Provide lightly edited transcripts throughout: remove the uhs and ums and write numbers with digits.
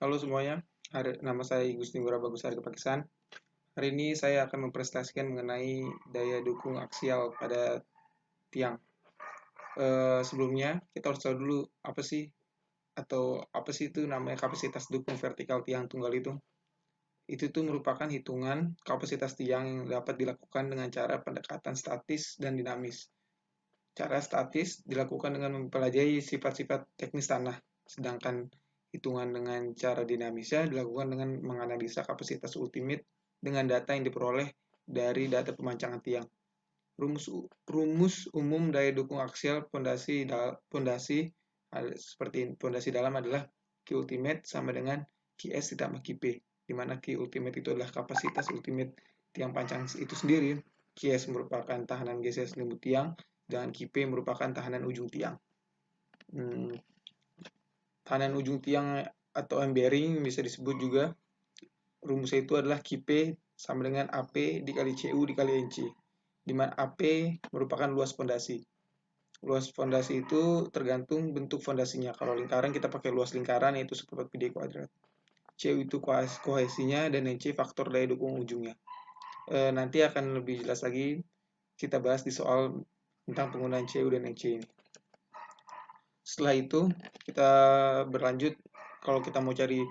Halo semuanya, nama saya Gusti Ngurah Bagus Harga Pakisan. Hari ini saya akan mempresentasikan mengenai daya dukung aksial pada tiang. Sebelumnya, kita harus tahu dulu apa sih itu namanya kapasitas dukung vertikal tiang tunggal itu. Itu tuh merupakan hitungan kapasitas tiang yang dapat dilakukan dengan cara pendekatan statis dan dinamis. Cara statis dilakukan dengan mempelajari sifat-sifat teknis tanah, sedangkan hitungan dengan cara dinamisnya dilakukan dengan menganalisa kapasitas ultimate dengan data yang diperoleh dari data pemancangan tiang. Rumus umum daya dukung aksial pondasi seperti pondasi dalam adalah Q ultimate sama dengan QS ditambah QP, di mana Q ultimate itu adalah kapasitas ultimate tiang pancang itu sendiri, QS merupakan tahanan geser selimut tiang, dan QP merupakan tahanan ujung tiang. Tahanan ujung tiang atau M-bearing bisa disebut juga, rumusnya itu adalah QP sama dengan AP dikali CU dikali NC, di mana AP merupakan luas fondasi. Luas fondasi itu tergantung bentuk fondasinya. Kalau lingkaran kita pakai luas lingkaran yaitu seperempat pi d kuadrat. CU itu kohesinya dan NC faktor daya dukung ujungnya. Nanti akan lebih jelas lagi kita bahas di soal tentang penggunaan CU dan NC ini. Setelah itu kita berlanjut, kalau kita mau cari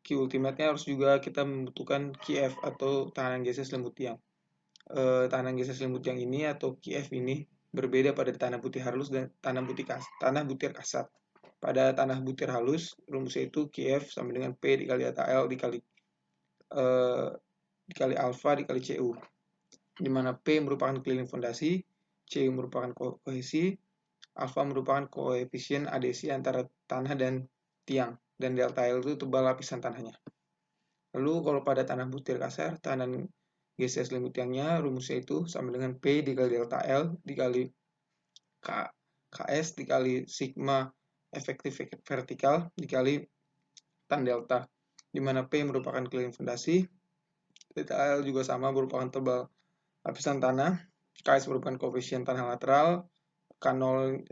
Q ultimate-nya harus juga kita membutuhkan QF atau tahanan geser selimut tiang. Tahanan geser selimut tiang ini atau QF ini berbeda pada tanah butir halus dan tanah butir kasar. Pada tanah butir halus, rumusnya itu QF sama dengan P dikali data L dikali alfa dikali CU, di mana P merupakan keliling fondasi, CU merupakan kohesi, alfa merupakan koefisien adesi antara tanah dan tiang, dan delta L itu tebal lapisan tanahnya. Lalu kalau pada tanah butir kasar, tahanan geser selimut tiangnya rumusnya itu sama dengan P dikali delta L dikali KS dikali sigma efektif vertikal dikali tan delta, di mana P merupakan keliling fondasi, delta L juga sama merupakan tebal lapisan tanah, KS merupakan koefisien tanah lateral, K0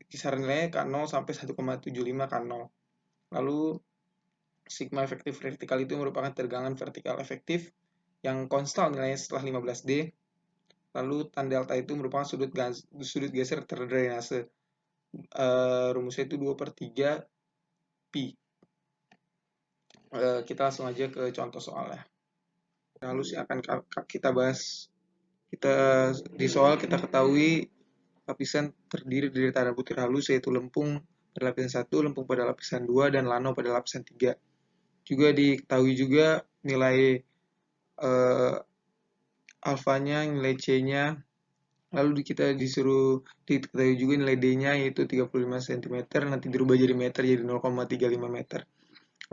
kisaran nilainya K0 sampai 1,75 K0. Lalu sigma efektif vertikal itu merupakan tegangan vertikal efektif yang konstan nilainya setelah 15D. Lalu tan delta itu merupakan sudut geser terdrainase. Rumusnya itu 2/3 pi. Kita langsung aja ke contoh soalnya. Halus yang akan kita bahas. Di soal kita ketahui lapisan terdiri dari tanah butir halus, yaitu lempung pada lapisan 1, lempung pada lapisan 2, dan lano pada lapisan 3. Juga diketahui juga nilai alfanya, nilai C-nya, lalu kita diketahui juga nilai D-nya yaitu 35 cm, nanti dirubah jadi meter jadi 0,35 meter.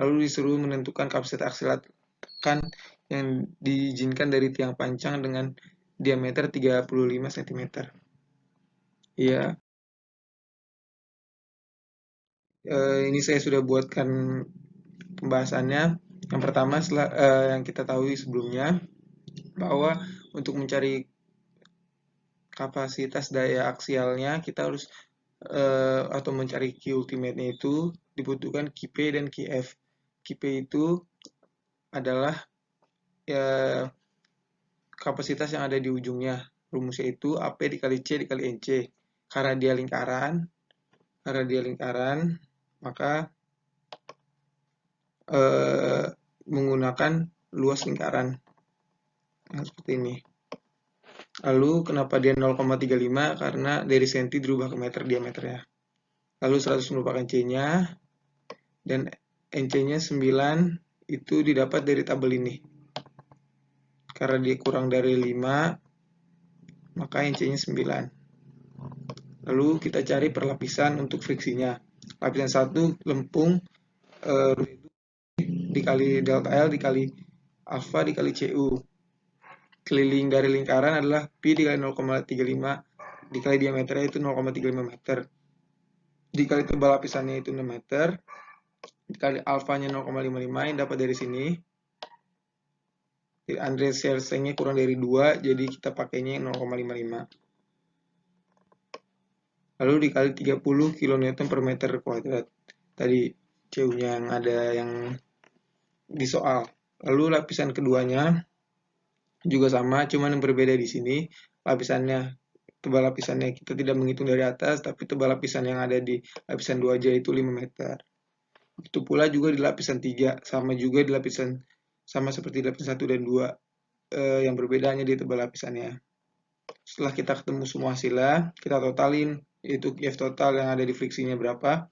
Lalu disuruh menentukan kapasitas aksial tekan yang diizinkan dari tiang pancang dengan diameter 35 cm. Ya, ini saya sudah buatkan pembahasannya. Yang pertama, yang kita tahu sebelumnya, bahwa untuk mencari kapasitas daya aksialnya kita harus atau mencari Q ultimate-nya itu dibutuhkan QP dan QF. QP itu adalah kapasitas yang ada di ujungnya. Rumusnya itu AP dikali C dikali NC. Karena dia lingkaran, maka menggunakan luas lingkaran. Nah, seperti ini. Lalu kenapa dia 0,35? Karena dari senti dirubah ke meter diameternya. Lalu 100 merupakan C-nya, dan NC-nya 9 itu didapat dari tabel ini. Karena dia kurang dari 5, maka NC-nya 9. Lalu kita cari perlapisan untuk friksinya. Lapisan 1 lempung dikali delta L dikali alfa dikali CU. Keliling dari lingkaran adalah pi dikali 0,35 dikali diameternya itu 0,35 meter. Dikali tebal lapisannya itu 6 meter. Dikali alfanya 0,55 yang dapat dari sini. Andre Schersengnya kurang dari 2, jadi kita pakainya 0,55. Lalu dikali 30 kN per meter kuadrat. Tadi CU-nya yang ada yang di soal. Lalu lapisan keduanya juga sama, cuman yang berbeda di sini lapisannya, tebal lapisannya kita tidak menghitung dari atas, tapi tebal lapisan yang ada di lapisan 2 aja itu 5 meter. Itu pula juga di lapisan 3, sama juga di lapisan, sama seperti lapisan 1 dan 2, yang berbeda hanya di tebal lapisannya. Setelah kita ketemu semua hasilnya, kita totalin, yaitu Kiev total yang ada di friksinya berapa,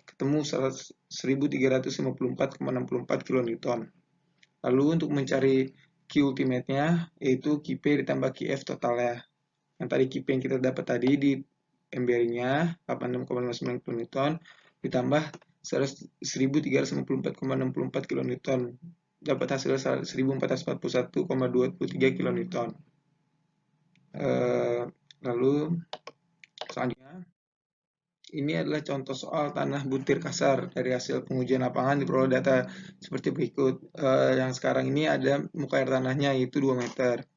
ketemu 1354,64 kN. Lalu untuk mencari Q ultimate-nya, yaitu Qp ditambah Qf totalnya. Yang tadi Qp yang kita dapat tadi di M-bearing-nya 86,59 kN ditambah 1354,64 kN. Dapat hasil 1441,23 kN. Lalu selanjutnya, ini adalah contoh soal tanah butir kasar dari hasil pengujian lapangan diperoleh data seperti berikut. Yang sekarang ini ada muka air tanahnya yaitu 2 meter.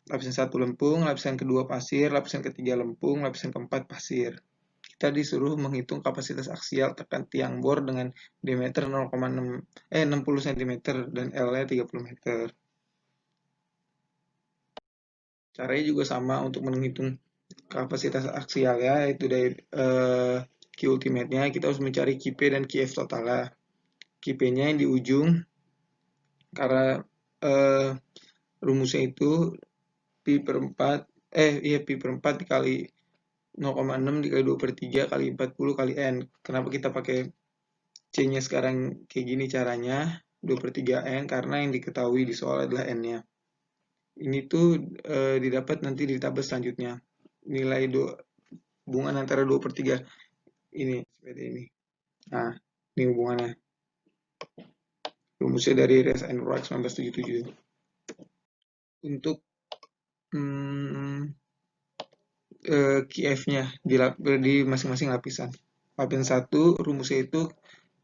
Lapisan 1 lempung, lapisan kedua pasir, lapisan ketiga lempung, lapisan keempat pasir. Kita disuruh menghitung kapasitas aksial tekan tiang bor dengan diameter 60 cm dan L-nya 30 meter. Caranya juga sama untuk menghitung kapasitas aksial ya, yaitu dari Q ultimate-nya kita harus mencari Qp dan Qf totalnya. Qp-nya yang di ujung, karena rumusnya itu pi per 4, pi per 4 dikali 0,6 dikali 2 per 3 kali 40 kali N. Kenapa kita pakai C-nya sekarang kayak gini caranya, 2 per 3 N, karena yang diketahui di soal adalah N-nya. Ini tuh didapat nanti di tabel selanjutnya. Nilai hubungan antara 2 per 3 ini, seperti ini. Nah, ini hubungannya. Rumusnya dari Res and Roach 1977. Untuk QF-nya di masing-masing lapisan. Lapisan 1 rumusnya itu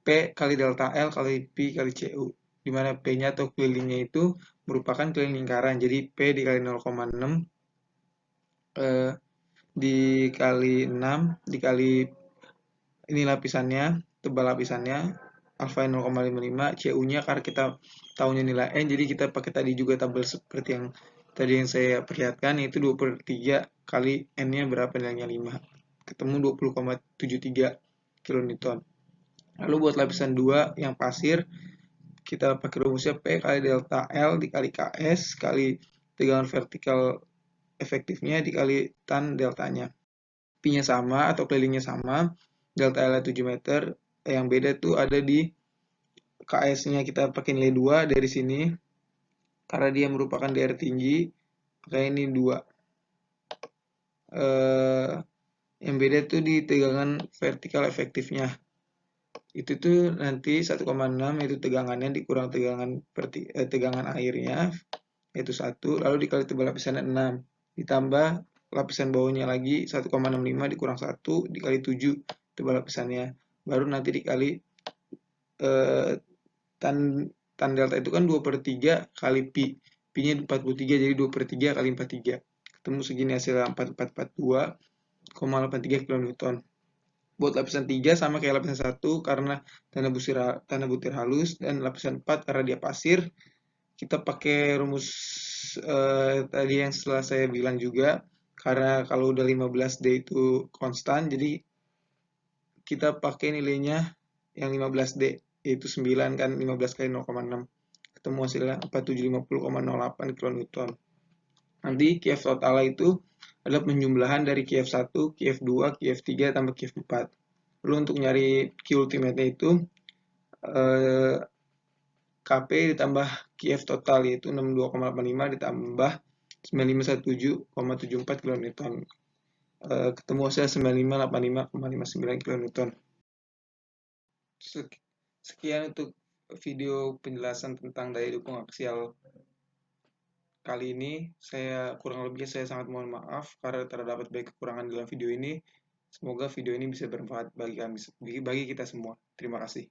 P kali delta L kali Pi kali CU, di mana P-nya atau kelilingnya itu merupakan keliling lingkaran. Jadi P dikali 0,6 dikali 6 dikali ini lapisannya, tebal lapisannya, alfa 0,55, CU-nya karena kita tahunya nilai N, jadi kita pakai tadi juga tabel seperti yang tadi yang saya perlihatkan, yaitu 2 per 3 kali N-nya berapa, nilainya 5. Ketemu 20,73 kN. Lalu buat lapisan 2 yang pasir, kita pakai rumusnya P kali delta L dikali KS kali tegangan vertikal efektifnya dikali tan deltanya. Pi-nya sama atau kelilingnya sama, delta L 7 meter, yang beda tuh ada di KS-nya kita pakai nilai 2 dari sini, karena dia merupakan daerah tinggi, makanya ini 2. Yang beda tuh di tegangan vertikal efektifnya. Itu tuh nanti 1,6 yaitu tegangannya dikurang tegangan airnya, yaitu 1, lalu dikali tebal lapisannya 6, ditambah lapisan bawahnya lagi 1,65 dikurang 1 dikali 7 tebal lapisannya, baru nanti dikali tan delta itu kan 2 per 3 kali pi, pi-nya 43 jadi 2 per 3 kali 43, ketemu segini hasilnya 4442,83 kN. Buat lapisan 3 sama kayak lapisan 1 karena tanah butir halus, dan lapisan 4 karena dia pasir, kita pakai rumus tadi yang setelah saya bilang juga, karena kalau udah 15D itu konstan, jadi kita pakai nilainya yang 15D, yaitu 9 kan, 15 kali 0,6. Ketemu hasilnya 4750,08 kN. Nanti Kiev total itu adalah penjumlahan dari Kiev 1, Kiev 2, Kiev 3, tambah Kiev 4. Lalu untuk nyari Q ultimate-nya itu Kp ditambah Kiev total yaitu 62,85 ditambah 9517,74 kN. Ketemu hasil 9585,59 kN. Sekian untuk video penjelasan tentang daya dukung aksial kali ini. Kurang lebihnya saya sangat mohon maaf karena terdapat banyak kekurangan dalam video ini. Semoga video ini bisa bermanfaat bagi kita semua. Terima kasih.